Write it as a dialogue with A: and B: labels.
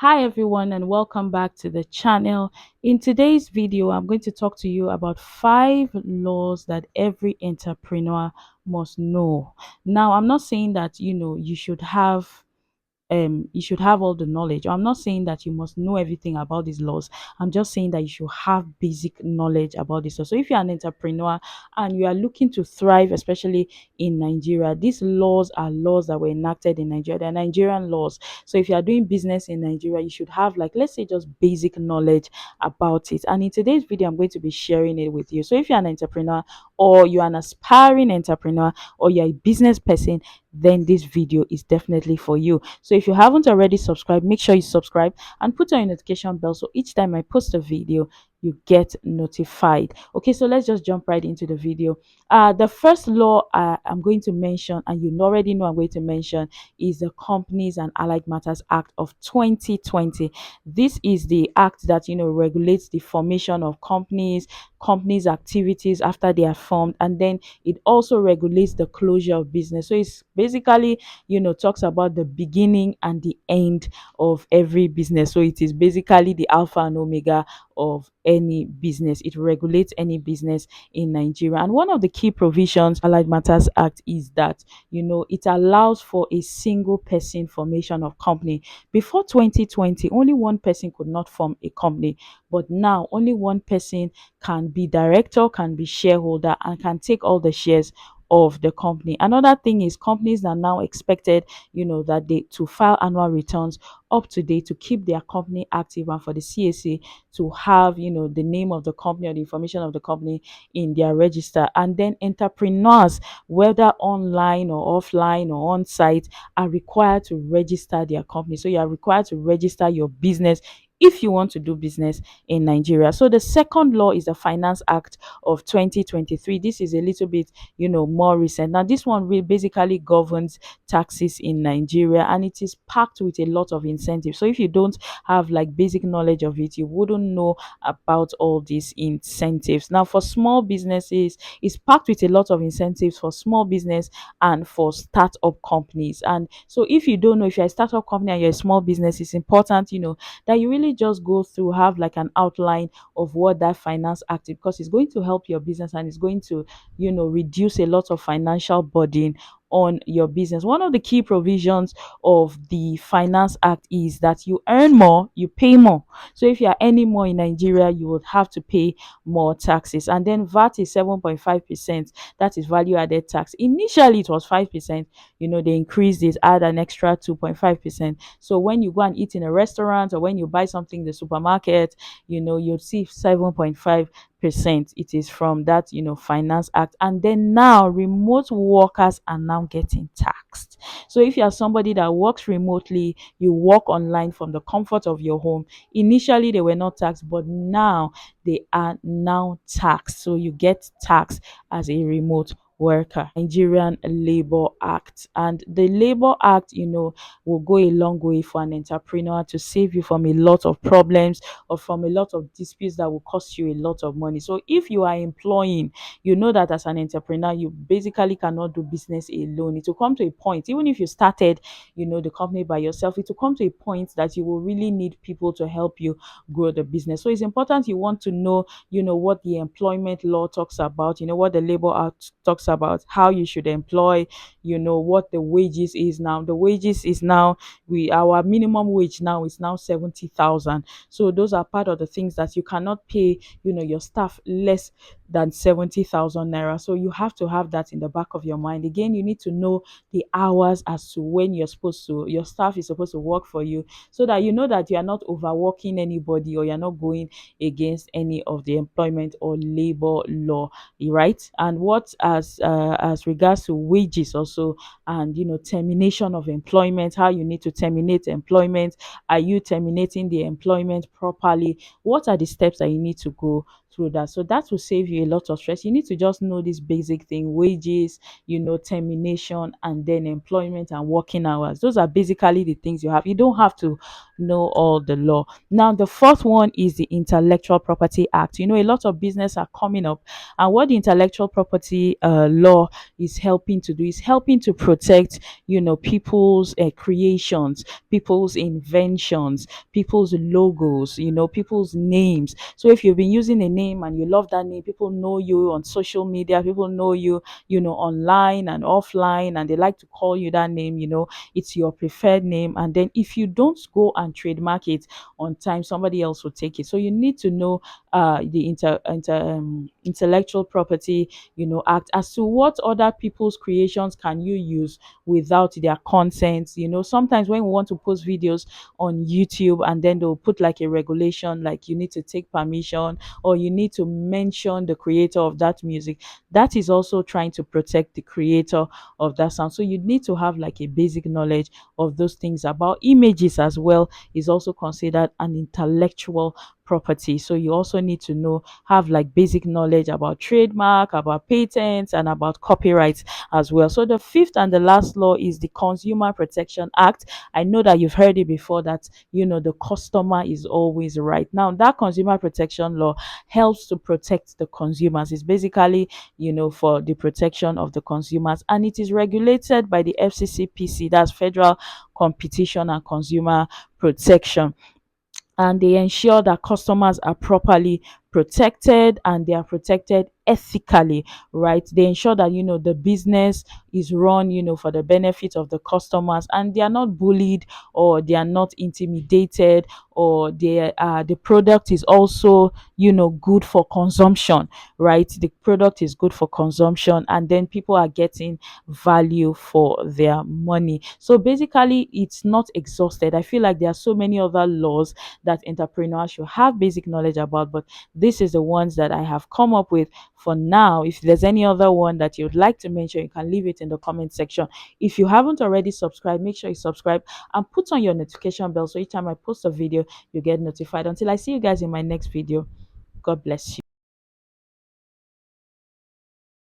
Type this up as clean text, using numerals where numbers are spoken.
A: Hi everyone and welcome back to the channel. In today's video, I'm going to talk to you about 5 laws that every entrepreneur must know. Now, I'm not saying that you should have all the knowledge. I'm not saying that you must know everything about these laws. I'm just saying that you should have basic knowledge about this. So if you're an entrepreneur and you are looking to thrive, especially in Nigeria, these laws are laws that were enacted in Nigeria. They're Nigerian laws. So if you are doing business in Nigeria, you should have, like, let's say, just basic knowledge about it. And in today's video, I'm going to be sharing it with you. So if you're an entrepreneur, or you're an aspiring entrepreneur, or you're a business person, then this video is definitely for you. So if you haven't already subscribed, make sure you subscribe and put on your notification bell so each time I post a video, you get notified. Okay, so let's just jump right into the video. The first law I'm going to mention, and you already know I'm going to mention, is the Companies and Allied Matters Act of 2020. This is the act that regulates the formation of companies activities after they are formed, and then it also regulates the closure of business. So it's basically talks about the beginning and the end of every business. So it is basically the alpha and omega of any business. It regulates any business in Nigeria. And one of the key provisions Allied Matters Act is that it allows for a single person formation of company. Before 2020, only one person could not form a company, but now only one person can be director, can be shareholder, and can take all the shares of the company. Another thing is companies are now expected, that they to file annual returns up to date to keep their company active, and for the CAC to have, the name of the company or the information of the company in their register. And then entrepreneurs, whether online or offline or on site, are required to register their company. So you are required to register your business if you want to do business in Nigeria. So the second law is the Finance Act of 2023. This is a little bit, more recent. Now, this one basically governs taxes in Nigeria, and it is packed with a lot of incentives. So if you don't have like basic knowledge of it, you wouldn't know about all these incentives. Now, for small businesses, it's packed with a lot of incentives for small business and for startup companies. And so if you don't know, if you're a startup company and you're a small business, it's important, that you really just go through, have like an outline of what that finance act is, because it's going to help your business and it's going to, reduce a lot of financial burden on your business. One of the key provisions of the Finance Act is that you earn more, you pay more. So if you are earning more in Nigeria, you would have to pay more taxes. And then VAT is 7.5%. That is value added tax. Initially, it was 5%. They increased it, add an extra 2.5%. So when you go and eat in a restaurant or when you buy something in the supermarket, you'll see 7.5%. It is from that Finance Act. And then now remote workers are now getting taxed. So if you are somebody that works remotely, you work online from the comfort of your home, initially they were not taxed, but now they are now taxed. So you get taxed as a remote worker. Nigerian Labor Act. And the Labor Act, will go a long way for an entrepreneur to save you from a lot of problems or from a lot of disputes that will cost you a lot of money. So if you are employing, you know that as an entrepreneur, you basically cannot do business alone. It will come to a point, even if you started, the company by yourself, it will come to a point that you will really need people to help you grow the business. So it's important you want to know, what the employment law talks about, what the Labor Act talks about, how you should employ, what the wages is now. The wages is now, our minimum wage now is now 70,000. So those are part of the things that you cannot pay, your staff less than 70,000 naira. So you have to have that in the back of your mind. Again, you need to know the hours as to when your staff is supposed to work for you, so that you know that you are not overworking anybody or you're not going against any of the employment or labor law, right? And what as regards to wages also, and termination of employment, how you need to terminate employment. Are you terminating the employment properly? What are the steps that you need to go through that. So that will save you a lot of stress. You need to just know this basic thing: wages, termination, and then employment and working hours. Those are basically the things you have. You don't have to know all the law. Now, the fourth one is the Intellectual Property Act. A lot of business are coming up, and what the Intellectual Property law is helping to do is helping to protect, people's creations, people's inventions, people's logos, people's names. So if you've been using a name and you love that name, people know you on social media, people know you, online and offline, and they like to call you that name. It's your preferred name. And then if you don't go and trademark it on time, somebody else will take it. So you need to know the intellectual property, act, as to what other people's creations can you use without their consent. Sometimes when we want to post videos on YouTube, and then they'll put like a regulation, like you need to take permission, or you need to mention the creator of that music. That is also trying to protect the creator of that sound. So you need to have like a basic knowledge of those things. About images as well is also considered an intellectual property. So you also need to have like basic knowledge about trademark, about patents, and about copyright as well. So the fifth and the last law is the Consumer Protection Act. I know that you've heard it before, that the customer is always right. Now, that consumer protection law helps to protect the consumers. It's basically, for the protection of the consumers, and it is regulated by the FCCPC, that's Federal Competition and Consumer Protection. And they ensure that customers are properly protected, and they are protected ethically, right? They ensure that the business is run for the benefit of the customers, and they are not bullied, or they are not intimidated, or the product is also good for consumption, right? The product is good for consumption, and then people are getting value for their money. So basically, it's not exhausted. I feel like there are so many other laws that entrepreneurs should have basic knowledge about, but this is the ones that I have come up with for now. If there's any other one that you'd like to mention, you can leave it in the comment section. If you haven't already subscribed, make sure you subscribe and put on your notification bell, so each time I post a video, you get notified. Until I see you guys in my next video, God bless you.